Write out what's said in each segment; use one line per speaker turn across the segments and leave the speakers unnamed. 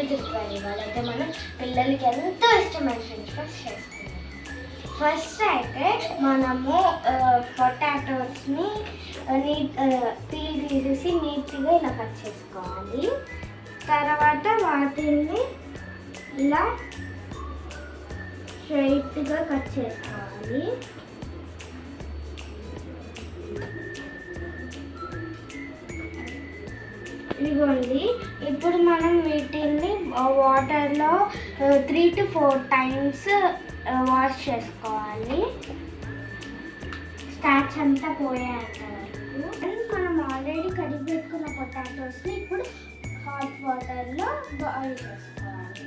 చిన్న ట్రిప్ ఇవాళైతే మనం పిల్లలకి ఎంతో ఇష్టమైన ఫ్రెంచ్ ఫ్రైస్ చేసుకున్నాం. ఫస్ట్ అయితే మనము పొటాటోస్ని పీల్ తీసేసి నీట్గా ఇలా కట్ చేసుకోవాలి. తర్వాత వాటిని ఇలా స్ట్రైట్గా కట్ చేసుకోవాలి. ఇదిగోండి, ఇప్పుడు మనం వీటిని వాటర్లో 3 to 4 times వాష్ చేసుకోవాలి, స్టార్చ్ అంతా పోయేంత వరకు. మనం ఆల్రెడీ కడిగి పెట్టుకున్న పొటాటోస్ని ఇప్పుడు హాట్ వాటర్లో బాయిల్ చేసుకోవాలి.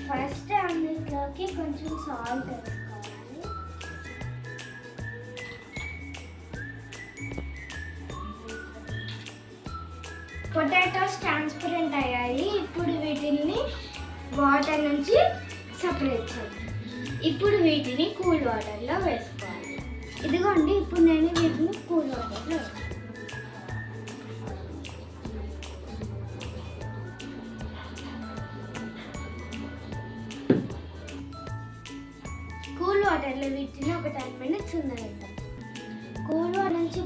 ఫస్ట్ అందులోకి కొంచెం సాల్ట్ వేసుకోవాలి. పొటాటోస్ ట్రాన్స్పరెంట్ అయ్యాయి. ఇప్పుడు వీటిని వాటర్ నుంచి సపరేట్ చేయాలి. ఇప్పుడు వీటిని కూల్ వాటర్లో వేసుకోవాలి. ఇదిగోండి, ఇప్పుడు నేను వీటిని కూల్ వాటర్లో వేస్తాను. కూల్ వాటర్లో వీటిని ఒక 10 minutes ఉండనిద్దాం. కూల్ వాటర్ నుంచి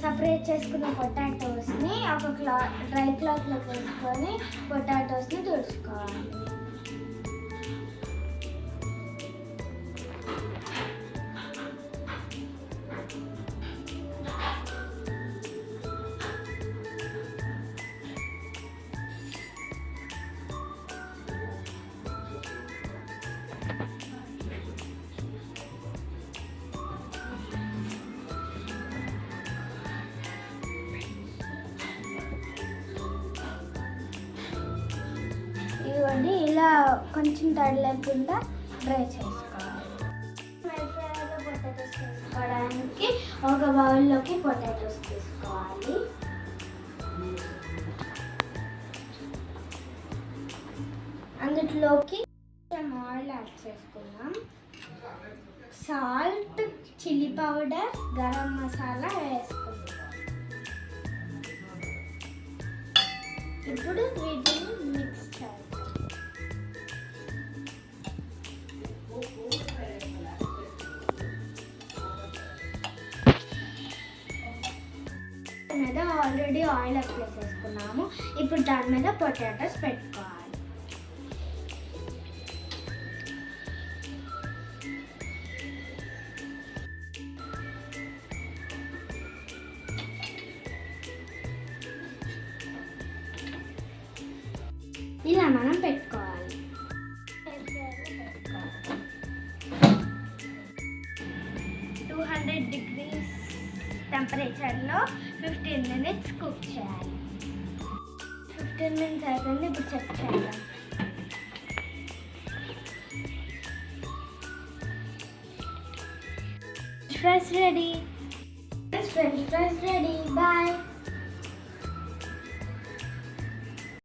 సపరేట్ చేసుకున్న పొటాటోస్ని ఒక డ్రై క్లాత్లో వేసుకొని పొటాటోస్ని తుడుచుకోవాలి. ఇవ్వండి, ఇలా కొంచెం తడి లేకుండా డ్రై చేసుకోవాలి. మైక్రోవేవ్లో పొటాటోస్ తీసుకోవడానికి ఒక బౌల్లోకి పొటాటోస్ తీసుకోవాలి. అందులోకి ఆయిల్ యాడ్ చేసుకున్నాం. Salt, chilli powder, garam masala వేసుకున్నాం. ఇప్పుడు వీటిని మిక్స్ చేయాలి. మీద ఆల్రెడీ ఆయిల్ అప్లై చేసుకున్నాము. ఇప్పుడు దాని మీద పొటాటోస్ పెట్టుకోవాలి. ఇలా మనం పెట్టుకోవాలి. 200 degrees టెంపరేచర్లో 15 minutes కుక్ చేయాలి. 15 minutes అయిపోయింది. ఇప్పుడు చెక్ చేద్దాం. French fries ready. బాయ్.